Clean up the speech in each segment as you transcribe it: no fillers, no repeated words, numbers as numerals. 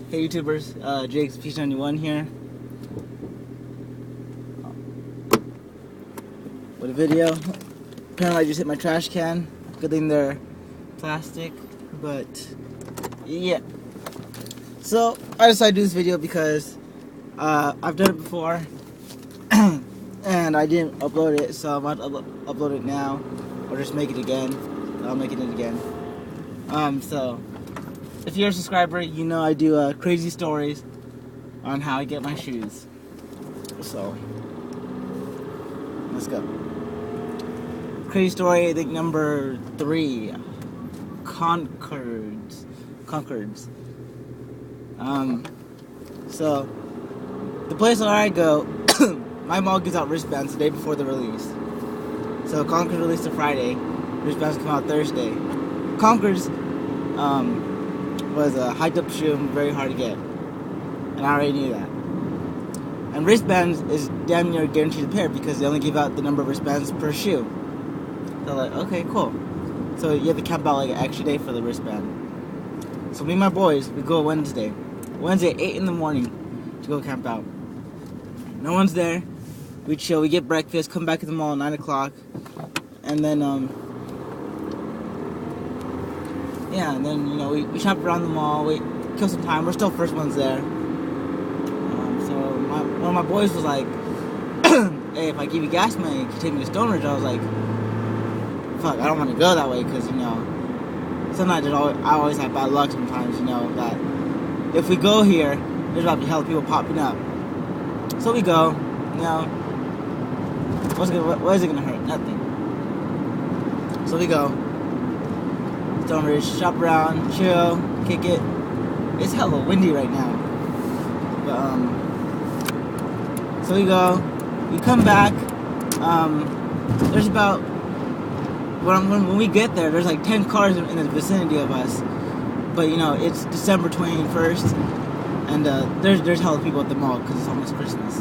Hey YouTubers, Jake's P91 here with a video. Apparently I just hit my trash can. Good thing they're plastic, but yeah. So I decided to do this video because I've done it before and I didn't upload it, so I'm about to upload it now or just make it again. I'll make it again. So if you're a subscriber, you know I do crazy stories on how I get my shoes. So let's go. Crazy story, I think number 3. Concords. So the place where I go, my mall gives out wristbands the day before the release. So Concords released a Friday, wristbands come out Thursday. Concords was a hyped up shoe, very hard to get, and I already knew that. And wristbands is damn near guaranteed a pair because they only give out the number of wristbands per shoe. So like, okay, cool. So you have to camp out like an extra day for the wristband. So me and my boys, we go Wednesday at 8 in the morning to go camp out. No one's there. We chill, we get breakfast, come back to the mall at 9 o'clock, and then and then, you know, we shop around the mall, we kill some time, we're still first ones there. So one of my boys was like, hey, if I give you gas money, can you take me to Stone Ridge? I was like, fuck, I don't want to go that way, because, you know, sometimes I always have bad luck sometimes, you know, that if we go here, there's about to be hell of people popping up. So we go, you know, what is it going to hurt? Nothing. So we go. Stone Ridge, shop around, chill, kick it. It's hella windy right now. But, so we go, we come back, there's about, when we get there, there's like 10 cars in the vicinity of us. But, you know, it's December 21st, and there's hella people at the mall because it's almost Christmas.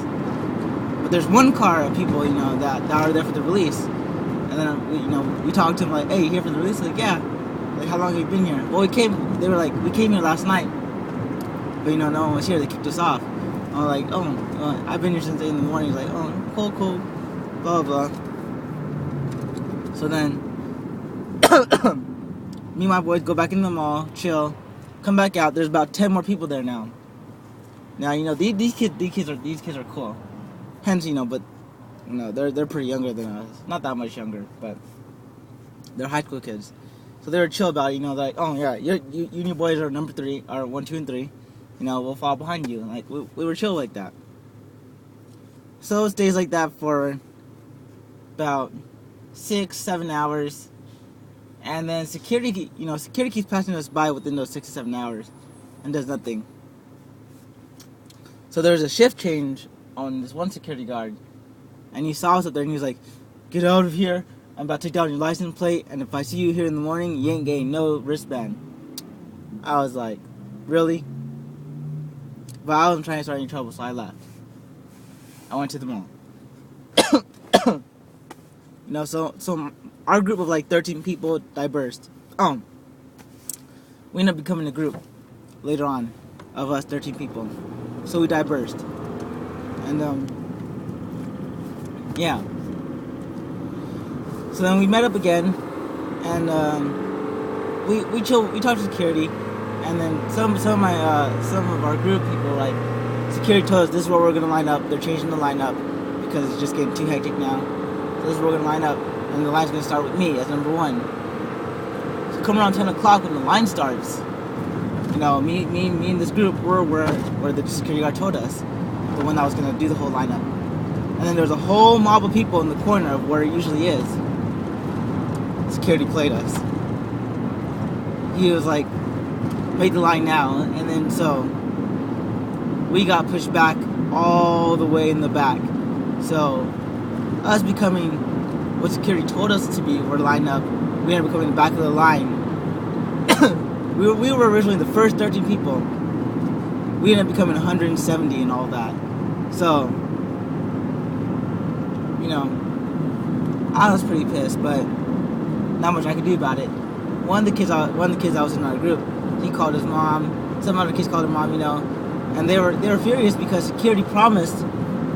But there's one car of people, you know, that are there for the release. And then, we talked to them like, hey, you here for the release? Like, yeah. Like, how long have you been here? Well, we came here last night. But, you know, no one was here. They kicked us off. I was like, I've been here since 8 in the morning. He's like, oh, cool. Blah, blah. So then, me and my boys go back in the mall, chill, come back out. There's about 10 more people there now. Now, you know, these kids are cool. Hence, you know, but, you know, they're pretty younger than us. Not that much younger, but they're high school kids. So they were chill about it, you know, they're like, oh yeah, you and your boys are number 3, or 1, 2, and 3. You know, we'll fall behind you. And like, we were chill like that. So it stays like that for about 6-7 hours. And then security keeps passing us by within those 6 to 7 hours and does nothing. So there's a shift change on this one security guard, and he saw us up there and he was like, get out of here. I'm about to take down your license plate, and if I see you here in the morning, you ain't getting no wristband. I was like, really? But I wasn't trying to start any trouble, so I left. I went to the mall. You know, so our group of like 13 people dispersed. We ended up becoming a group later on of us 13 people. So we dispersed. And yeah. So then we met up again, and we chill. We talked to security, and then some of our group people, like, security told us this is where we're gonna line up. They're changing the lineup because it's just getting too hectic now. So this is where we're gonna line up, and the line's gonna start with me as number 1. So come around 10 o'clock when the line starts, you know, me and this group were where the security guard told us, the one that was gonna do the whole lineup. And then there's a whole mob of people in the corner of where it usually is. Security played us. He was like, make the line now. And then so we got pushed back all the way in the back. So us becoming what security told us to be, we're lined up. We ended up becoming the back of the line. we were originally the first 13 people. We ended up becoming 170 and all that. So, you know, I was pretty pissed, but not much I could do about it. One of the kids that was in our group, he called his mom, some other kids called her mom, and they were furious because security promised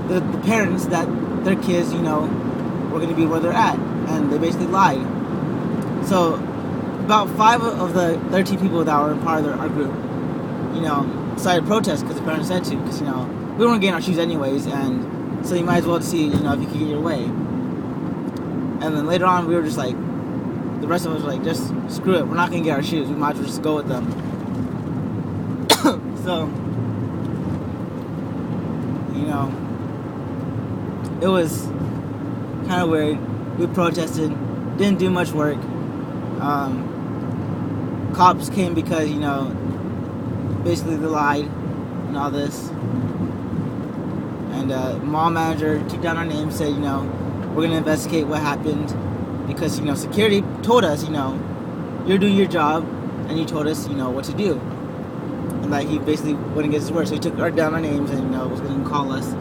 the parents that their kids, were going to be where they're at, and they basically lied. So about 5 of the 13 people that were in part of our group, decided to protest because the parents said to, because we weren't getting our shoes anyways, and so you might as well see if you could get your way. And then later on, we were just like, the rest of us were like, just screw it, we're not going to get our shoes, we might as well just go with them. So, it was kind of weird. We protested, didn't do much work. Cops came because, basically they lied and all this. And mall manager took down our name, said, we're going to investigate what happened. Because, security told us, you're doing your job, and you told us, what to do. And like he basically went against his word, so he took down our names and was going to call us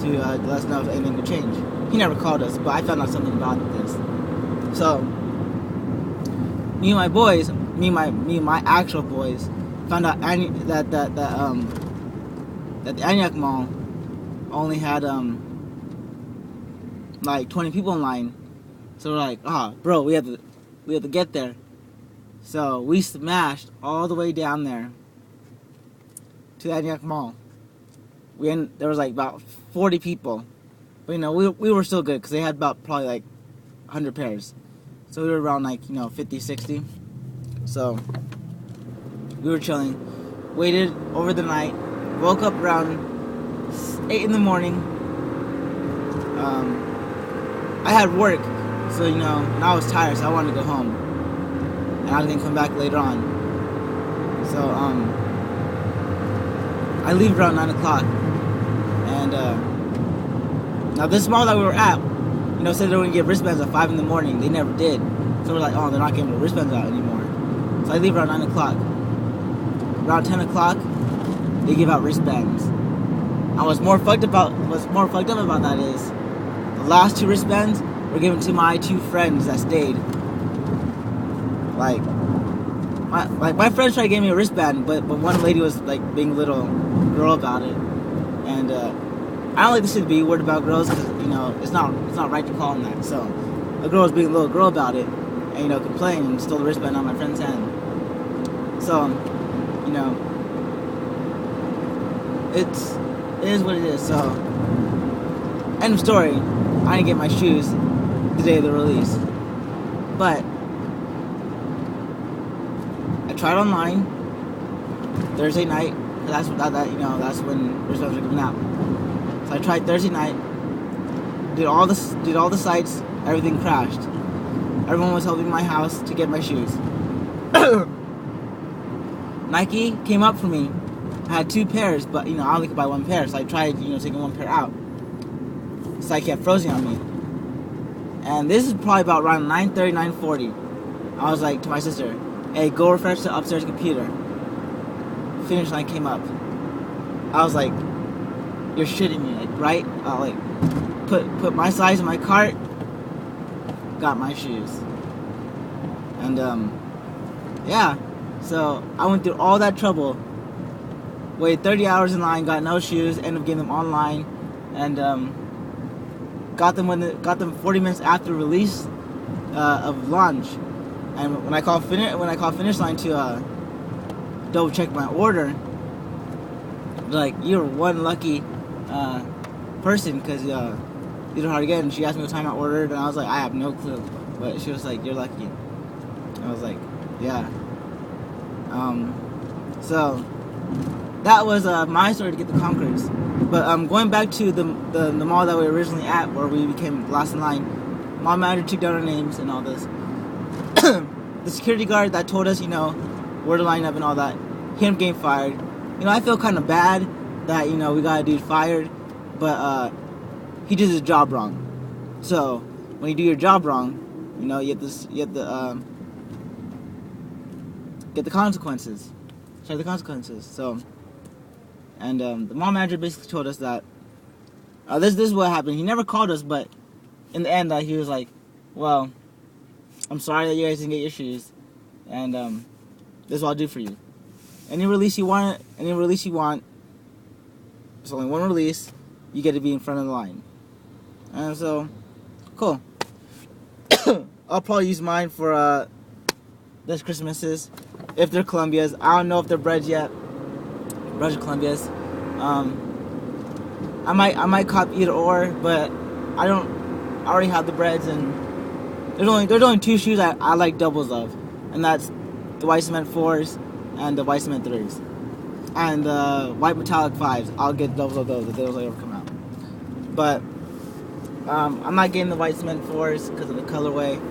to let us know if anything would change. He never called us, but I found out something about this. So me and my boys, me and my actual boys, found out that the Antioch Mall only had like 20 people in line. So we're like, bro, we have to get there. So we smashed all the way down there to the Antioch Mall. There was like about 40 people, but we were still good because they had probably like 100 pairs. So we were around like 50, 60. So we were chilling, waited over the night, woke up around 8 in the morning. I had work, so and I was tired, so I wanted to go home, and I was gonna come back later on. So I leave around 9 o'clock, and now this mall that we were at, said they were gonna get wristbands at 5 in the morning. They never did, so we're like, they're not getting the wristbands out anymore. So I leave around 9 o'clock. Around 10 o'clock, they give out wristbands. And what's more fucked up about that is the last 2 wristbands were given to my 2 friends that stayed. Like my friends tried to give me a wristband, but one lady was like being a little girl about it, and I don't like this shit to be weird about girls because it's not right to call them that. So a girl was being a little girl about it, and complained and stole the wristband out of my friend's hand. So it is what it is. So end of story. I didn't get my shoes the day of the release, but I tried online Thursday night. That's when wristbands were coming out. So I tried Thursday night. Did all the sites. Everything crashed. Everyone was helping my house to get my shoes. Nike came up for me. I had 2 pairs, but I only could buy 1 pair. So I tried taking 1 pair out. So I kept frozen on me. And this is probably about around 9:30, 9:40. I was like to my sister, "Hey, go refresh the upstairs computer." Finish line came up. I was like, "You're shitting me, like, right?" I like put my size in my cart. Got my shoes. And yeah. So I went through all that trouble. Waited 30 hours in line, got no shoes, ended up getting them online, and got them 40 minutes after release of launch. And when I called finish line to double check my order, like, you're one lucky person because you don't know how to get it. And she asked me what time I ordered, and I was like, I have no clue. But she was like, you're lucky. I was like, yeah. So that was my story to get the Concords. But going back to the mall that we were originally at, where we became last in line, mall manager took down our names and all this. The security guard that told us, where to line up and all that, him getting fired. I feel kind of bad that we got a dude fired, but he did his job wrong. So when you do your job wrong, you have to get the consequences. Share the consequences. So. And the mall manager basically told us that this is what happened. He never called us, but in the end, he was like, "Well, I'm sorry that you guys didn't get your shoes, and this is what I'll do for you." Any release you want, there's only one release, you get to be in front of the line. And so, cool. I'll probably use mine for this Christmases, if they're Columbia's. I don't know if they're breads yet. Breads are Columbia's. I might cop either or, but I already have the breads, and there's only two shoes I like doubles of, and that's the white cement 4s and the white cement 3s. And the white metallic 5s, I'll get doubles of those if those ever come out. But I'm not getting the white cement 4s because of the colorway.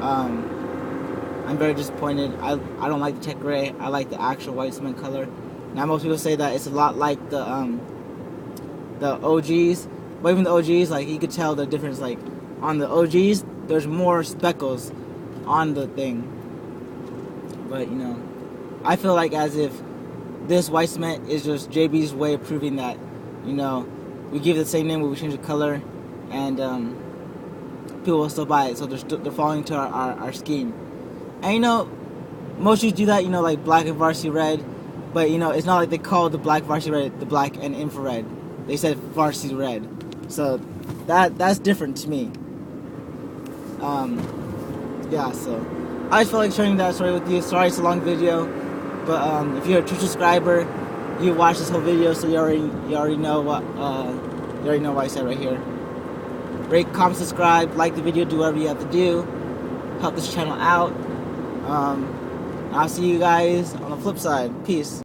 I'm very disappointed. I don't like the tech gray. I like the actual white cement color. Now most people say that it's a lot like the OGs, but even the OGs, like, you could tell the difference. Like, on the OGs, there's more speckles on the thing. But you know, I feel like as if this white cement is just JB's way of proving that, you know, we give it the same name, but we change the color, and people will still buy it. So they're falling into our scheme. And you know, most shoes do that. You know, like black and varsity red. But you know, it's not like they call the black varsity red the black and infrared. They said varsity red. So that's different to me. Yeah, so I just felt like sharing that story with you. Sorry it's a long video, but if you're a true subscriber, you watch this whole video, so you already know what I said right here. Rate, comment, subscribe, like the video, do whatever you have to do. Help this channel out. I'll see you guys on the flip side. Peace.